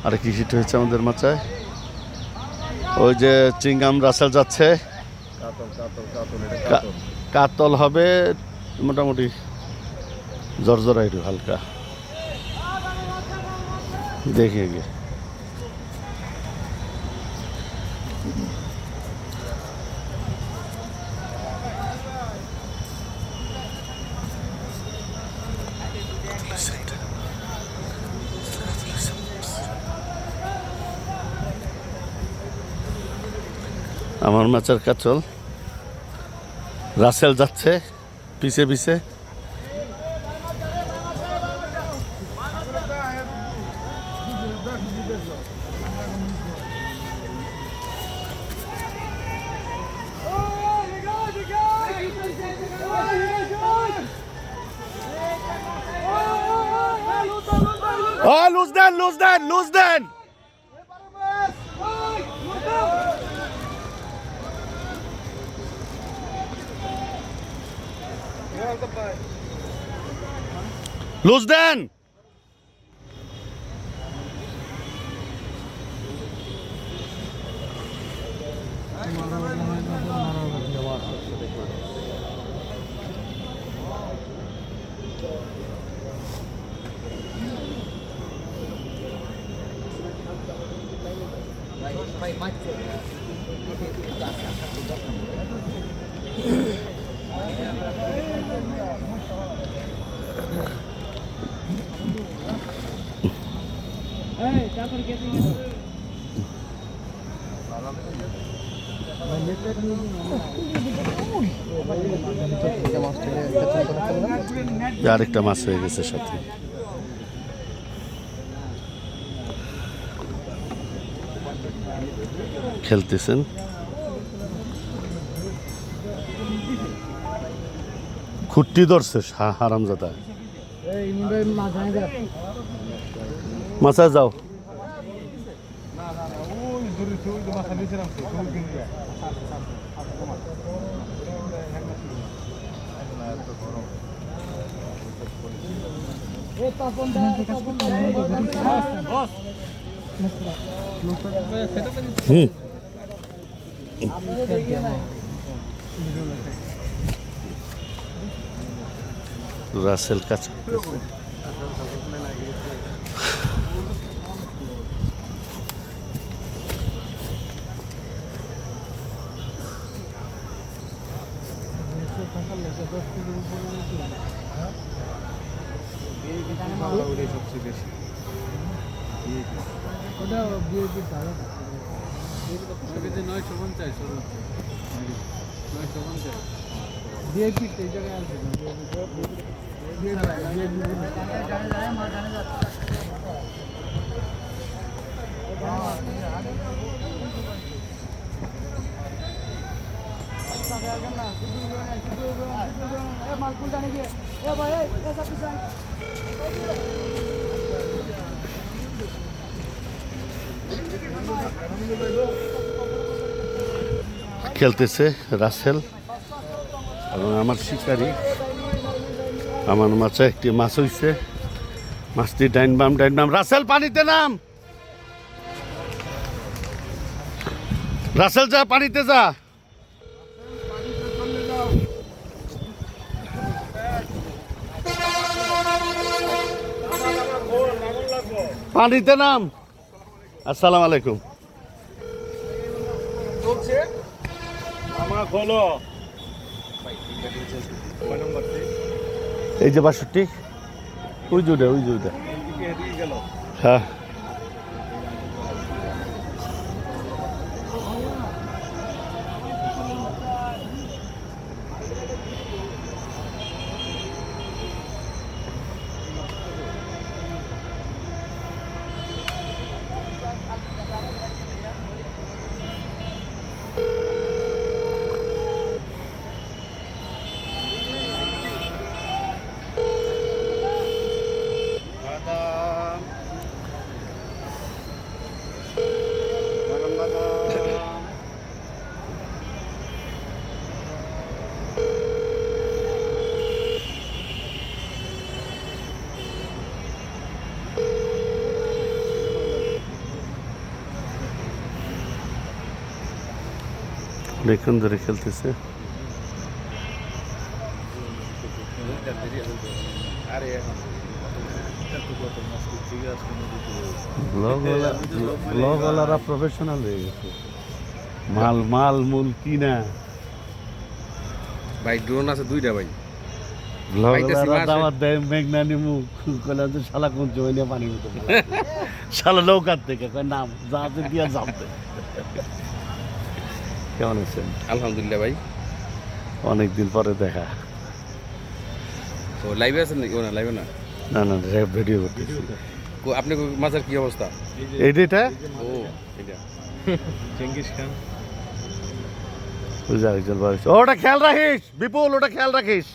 আরেক হিট হয়েছে আমাদের মাচায়। ওই যে চিংগাম রাসেল যাচ্ছে। কাতল হবে মোটামুটি জর্জরা একটু হালকা দেখে গিয়ে। আমার মাচার কাচল রাসেল যাচ্ছে পিছে পিছে। লুজ দেন লুজ দেন লুজ দেন। লুজ দেন। আরেকটা মাছ হয়ে গেছে সাথে। খেলতেছেন খুঁটি ধরছে হারামজাদা। মাছা যাও। রাসেল কাছে সবচেয়ে বেশি খেলতেছে রাসেল এবং আমার শিকারি। আমার মাছে একটি মাছ হইছে। মাছটি ডাইন বাম রাসেল পানিতে নাম। রাসেল যা পানিতে যা। পানিতে নাম। আসসালামু আলাইকুম। এই যে ৬২ ওই জুড়ে হ্যাঁ। অনেকক্ষণ ধরে খেলতেছে। ব্লগওয়ালারা প্রফেশনাল হয়ে গেছে, মাল মাল মূল কিনা। ভাই ড্রোন আছে দুইটা ভাই। ব্লগওয়ালারা দাওয়াত দেয় মেঘনানি মুখ কইলা যে শালা কোন জমিনে পানি মতো শালা নৌকার থেকে কয় নাম জাহাজে দিয়া যাবে। কেমন আছেন? আলহামদুলিল্লাহ ভাই। অনেকদিন পরে দেখা। তো লাইভে আছেন নাকি? ও না লাইভে না, না না ভিডিও করতেছি। আপনি মাছের কি অবস্থা? এইটা ও এটা চেঙ্গিস খান ওটা খেয়াল রাখিস বিপুল, ওটা খেয়াল রাখিস।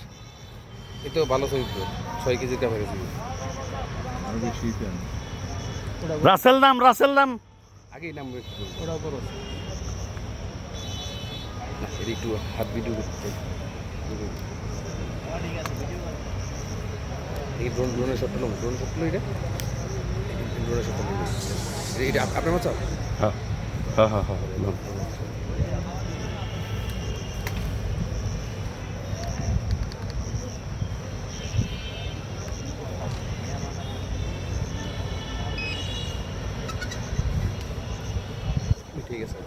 এই তো ভালো চরিত্র, 6 কেজি কাপড় গেছি। আরো বেশি কেন রাসেল নাম, রাসেল নাম আগেই নাম ওরা বড় না, এর একটু হাত ভিডিও করতে এই ড্রোনের শটটা নেব। ড্রোন শট এটা ড্রোনের শটটা নেব। এটা আপনার মাছ? হ্যাঁ হ্যাঁ হ্যাঁ হ্যাঁ। ঠিক আছে,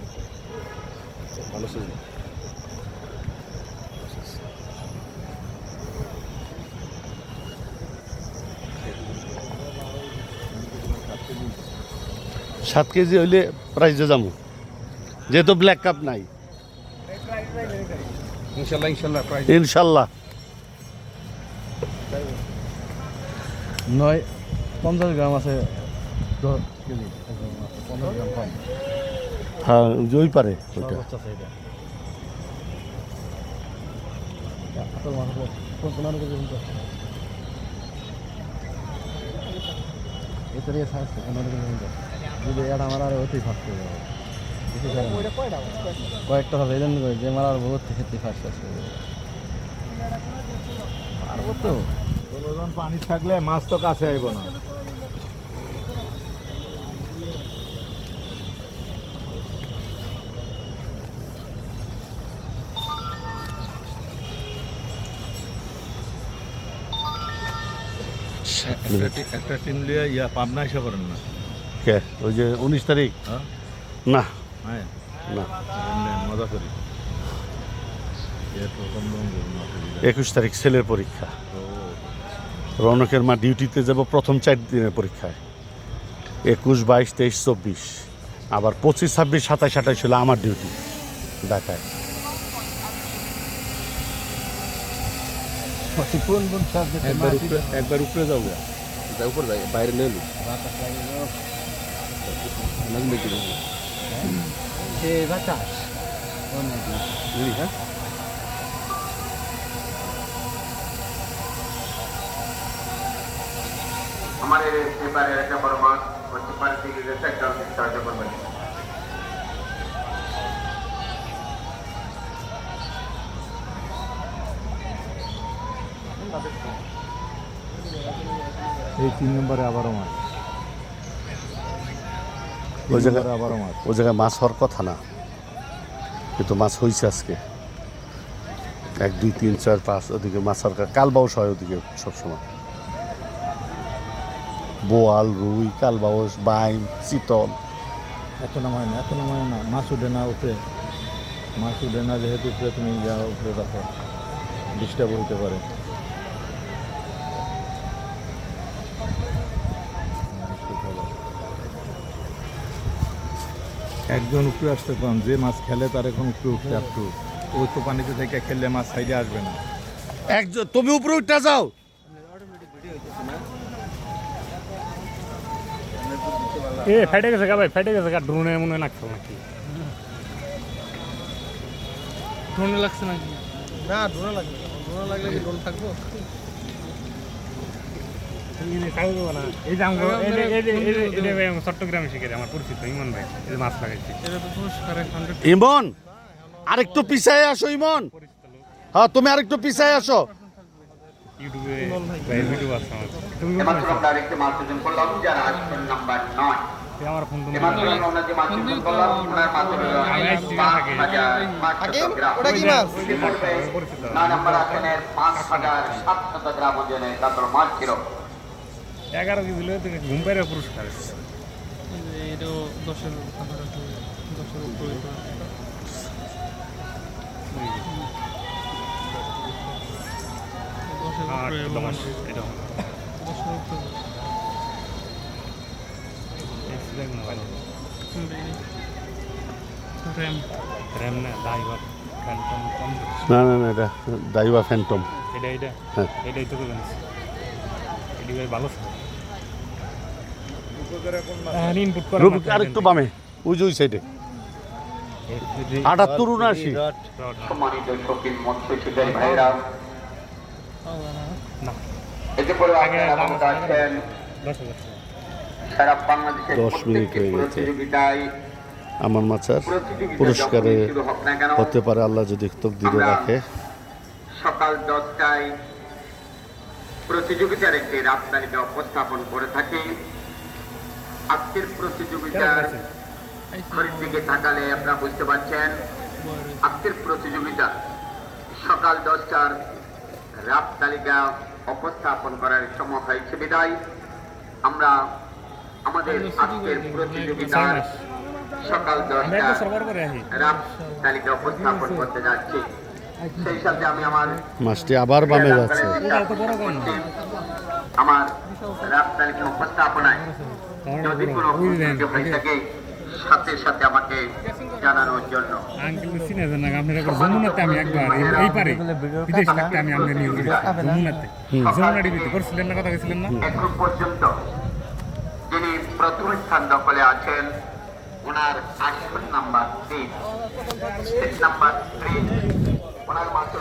ভালো সুযোগ। সাত কেজি হইলে প্রাইজে যাবো, যেহেতু ব্ল্যাক কাপ নাই। ইনশাল্লাহ ইনশাল্লাহ প্রাইস ইনশাল্লাহ। 50 গ্রাম আছে, 10 কেজি 15 গ্রাম কম হ্যাঁ ওই পারে ওইটা। সর্বোচ্চ আছে এটা। আপনার মাছ 15 কেজি কিন্তু এটা রে সাইজ 15 কেজি কিন্তু যদি এটা আমার আর অতি ফাস্ট হয়ে যাবে। কয়েকটা হবে এই জন্য যে আমার আর বহুত খেতে ফাস্ট আছে। পারবো তো কোনোজন পানি থাকলে মাছ তো কাছে আইব না। একটা টিম লিয়ে পাবনা এসে করেন না? কে ওই যে 19 তারিখ? হ্যাঁ না হ্যাঁ না, মজা করি। 21 তারিখ ছেলের পরীক্ষা। রৌনকের মা ডিউটিতে যাব প্রথম 4 দিনের পরীক্ষায়। 21, 22, 23, 24, আবার 25, 26, 27, 28 ছিল আমার ডিউটি ঢাকায়। একবার উপরে যাও গা, উপর যাই বাইরে নিয়ে এলো হ্যাঁ। हमारे पेपर है परमाण और सुपर सीरीज सेक्टर से स्टार्ट कर बने এই 3 নম্বরে আবারও মাছ, ওই জায়গায় আবারও মাছ। ওই জায়গায় মাছ হওয়ার কথা না, কিন্তু মাছ হয়েছে আজকে। 1, 2, 3, 4, 5 ওদিকে মাছ হওয়ার কালবাউস হয় ওদিকে সবসময়। বোয়াল, রুই, কালবাউস, বাইম, চিতল। এত নামায় না, মাছ উঠে না, উঠে মাছ উঠে না, যেহেতু উপরে তুমি যাও উপরে রাখো, ডিস্টার্ব হতে পারে। একজন উপরে আসতে পান, যে মাছ খেলে তার এখন উপরে উঠতে একটু, ওই তো পানিতে থেকে খেললে মাছ সাইডে আসবে না। একজন তুমি উপরে উঠতে যাও। এ ফেটে গেছে গা ভাই, ফেটে গেছে গা। ড্রোনে মনে হয় লাগছে নাকি? ড্রোনে লাগছে নাকি? না ড্রোন লাগবে, ড্রোন লাগলে কি ড্রোন থাকবো? এই যে আমগো এই ভাই আমার চট্টগ্রামে শিখে আমার পরিচিত ইমন ভাই, এই যে মাছ লাগাইছি। ইমন আরেকটু পিছায় আসো, ইমন। হ্যাঁ তুমি আরেকটু পিছায় আসো। ইউটিউবে ভিডিও আছে আমার। তুমি এবার আমরা আরেকটি মাছ ওজন করলাম যারা আসছেন নাম্বার 9 তুই আমার ফোন তো এবার ধরুন আমরা যে মাছটি ফোন করলাম ওনার মাছ হলো 5,500 গ্রাম। ওটা কি মাছ? এটি পড়বে 9 নম্বর আসনের 5,700 গ্রাম ওজনের কাতল মাছ ছিল। 11 কেজি হলে তোকে ঘুম পাড়ে পুরস্কার এটাও 10-এর কাছাকাছি, 10-এর উপরে তো। আর একটু দমাস এটা 10-এর উপরে। এক্সিলেন্ট মোবাইল র্যাম র্যাম না ড্রাইভার ফ্যান্টম কম না না না, এটা ডাইভা ফ্যান্টম। এটা হ্যাঁ। এটাই তোকে জানিস এটি ভাই ভালো ছিল ইনপুট করা রূপ আরেকটু বামে, ওই যে ওই সাইডে 78 79। সম্মানিত শৌখিন মৎস্য শিকারী ভাইরা, না এতে করে আগে আপনারা দাম অবগত আছেন 10,000 সারা বাংলাদেশের 10 মিনিট প্রত্যেকটি হয়ে গেছে। প্রতিযোগিতায় আমার মাচার প্রতিযোগিতা পুরস্কারে যখনই শুরু হোক না কেন, হতে পারে, আল্লাহ যদি তকদিরে রাখে। সকাল 10টায় প্রতিযোগিতার একটি রাত তালিকা উপস্থাপন করে থাকি। আজকের প্রতিযোগিতার ঘড়ির দিকে তাকালে আপনারা বুঝতে পারছেন আজকের প্রতিযোগিতা সকাল 10টার রাত তালিকা উপস্থাপন করার সময় হয়েছে বিদায় আমরা আমাদের আজকের প্রতিযোগিতার সকাল আমরা একটা 10টার সার্ভার করে আসি রাত তালিকা উপস্থাপন করতে যাচ্ছি। সেই সাথে আমি আমার মাছটি আবার বামে যাচ্ছে। এত বড় কোন আমার রাত তালিকা উপস্থাপনায় যদি কোনো ভুল ত্রুটি হয়ে থাকে সাথে সাথে আমাকে জানানোর জন্য। আঙ্কেল চিনে যান না আপনার একবার যমুনাতে আমি একবার এই পারে বিদেশ থাকতে আমি আপনার নিয়ে গেছি যমুনাতে যমুনা ডিবিতে করছিলেন না, কথা গেছিলেন না? এখন পর্যন্ত যিনি প্রথম স্থান দখলে আছেন ওনার আসন নাম্বার 3 নাম্বার 3 ওনার মাত্র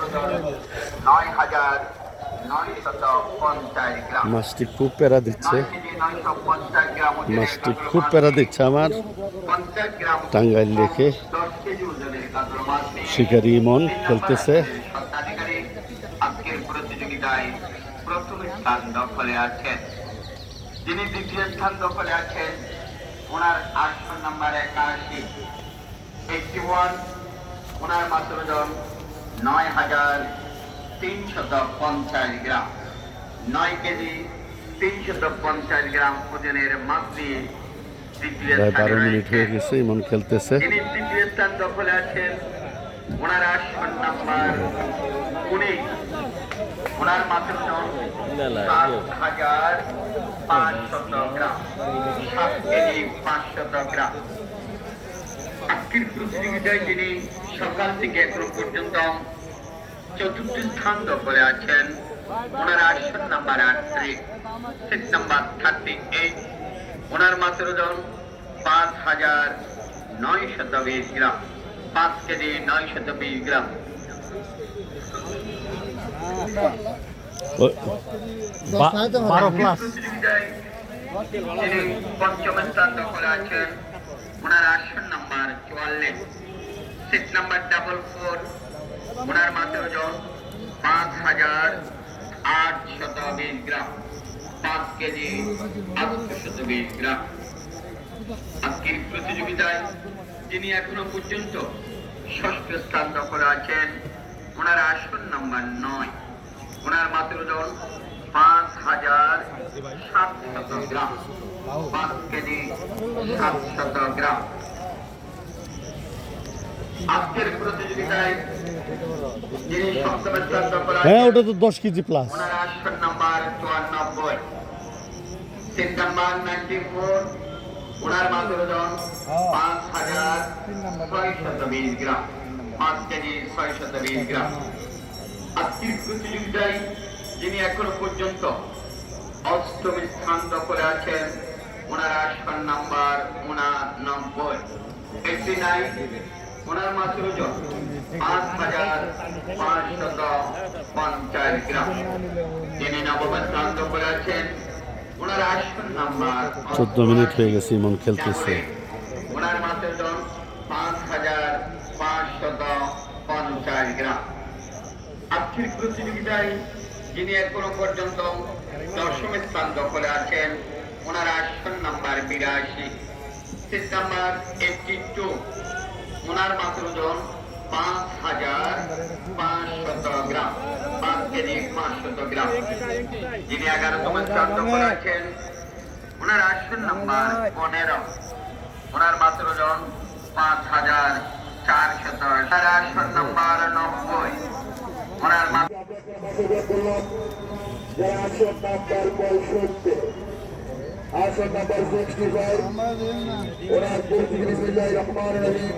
9,950 গ্রাম। মাছটি খুব প্যারা দিচ্ছে, 9,950 গ্রাম ওজনের মাছটি খুব প্যারা দিচ্ছে আমার। 50 গ্রাম টাঙ্গাইল রেখে 10 কেজি ওজনের কাতল মাছ নিয়ে শিকারি ইমন খেলতেছে। স্বত্বাধিকারী আজকের প্রতিযোগিতায় প্রথম স্থান দখলে আছেন। যিনি দ্বিতীয় স্থান দখলে আছেন ওনার আসন নাম্বার 81 ওনার মাত্র ওজন 9,350 গ্রাম। 9 কেজি 350 গ্রাম ওজনের মাছ নিয়ে তৃতীয় প্রায় স্থানে 12 মিনিট হয়ে রয়েছেন। গেছে, ইমন খেলতেছে। যিনি তৃতীয় স্থান দখলে আছেন ওনার আসন নাম্বার 19 ওনার মাত্র 7,500 গ্রাম, 7 কেজি 500 গ্রাম। আজকের প্রতিযোগিতায় যিনি সকাল থেকে এখন পর্যন্ত চতুর্থ স্থান দখলে আছেন ওনার আসন নাম্বার 38 নাম্বার 38 ওনার মাত্র ওজন 5,920 গ্রাম, 5 কেজি 920 গ্রাম। ও- 12 প্লাস। প্রতিযোগিতায় যিনি পঞ্চম স্থান দখলে আছেন ওনার আসন নাম্বার 44 সিট নাম্বার 44 ওনার মাত্র ওজন 5,820 গ্রাম, 5 কেজি 820 গ্রাম। আজকের প্রতিযোগিতায় যিনি এখনো পর্যন্ত ষষ্ঠ স্থান দখলে আছেন ওনার আসন নাম্বার 9 ওনার মাত্র ওজন 5,700 গ্রাম, 5 কেজি 700 গ্রাম। আজকের প্রতিযোগিতায় যিনি সপ্তম স্থান দখলে হ্যাঁ, আছেন ওটা তো 10 কেজি প্লাস। ওনার আসন নাম্বার 94 সিট নাম্বার 94 ওনার মাত্র ওজন 5,620 গ্রাম, 5 কেজি 620 গ্রাম। আজকের প্রতিযোগিতায় যিনি এখনো পর্যন্ত অষ্টম স্থান দখলে আছেন ওনার আসন নাম্বার 89 89 ওনার মাত্র ওজন 5,550 গ্রাম। যিনি নবম স্থান দখলে আছেন ওনার আসন নাম্বার 14 মিনিট হয়ে গেছে, ইমন খেলতেছে। ওনার মাত্র ওজন 5,550 গ্রাম। আজকের প্রতিযোগিতায় যিনি এখনো পর্যন্ত দশম স্থান দখলে আছেন ওনার আসন নাম্বার 82 সিট নাম্বার 82 ওনার মাত্র ওজন 5,500 গ্রাম, 5 কেজি 500 গ্রাম। যিনি 11তম স্থান দখল আছেন ওনার আসন নাম্বার 15 ওনার মাত্র ওজন 5,400। ওনার আসন নাম্বার 90 ওনার মাত্র আসন নাম্বার 65 ওনার বিসমিল্লাহির রহমানির রহিম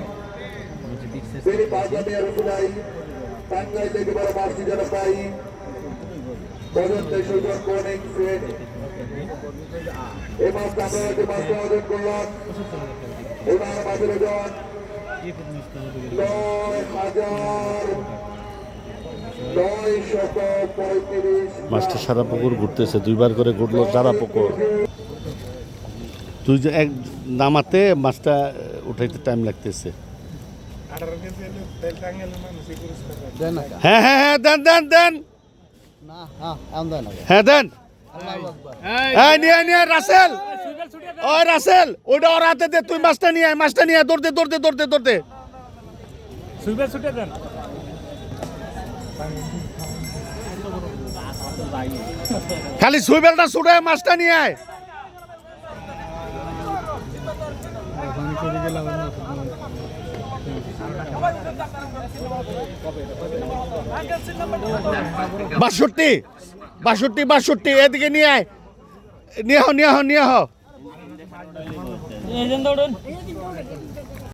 তিনি বাজামিয়া রসুলাই টাঙ্গাইল থেকে বড় মাসি যেন পাই ওজন 23 কোনিং ফিট। এই মাসটা আমরা যে মাসটা ওজন করলাম ওনার মাসের ওজন 9,935। মাছটা সারা পুকুর ঘুরতেছে, দুইবার করে ঘুরলো সারা পুকুর। তুই যে এক নামাতে মাছটা উঠাইতে টাইম লাগতেছে। হ্যাঁ হ্যাঁ হ্যাঁ, দেন দেন দেন, হ্যাঁ দেন। হ্যাঁ নিয়ে নিয়ে রাসেল, ও রাসেল ওইটা ওর হাতে দে, তুই মাছটা নিয়ে আয়, মাছটা নিয়ে আয়, দৌড়তে দৌড়তে দৌড়তে দৌড়তে। সুইপার ছুটে দেন। খালি সুইবেলটা ছুটে মাছটা নিয়ে আয়। বাষট্টি বাষট্টি বাষট্টি, এদিকে নিয়ে আয়, নিয়ে হও নিয়ে হও নিয়ে হও।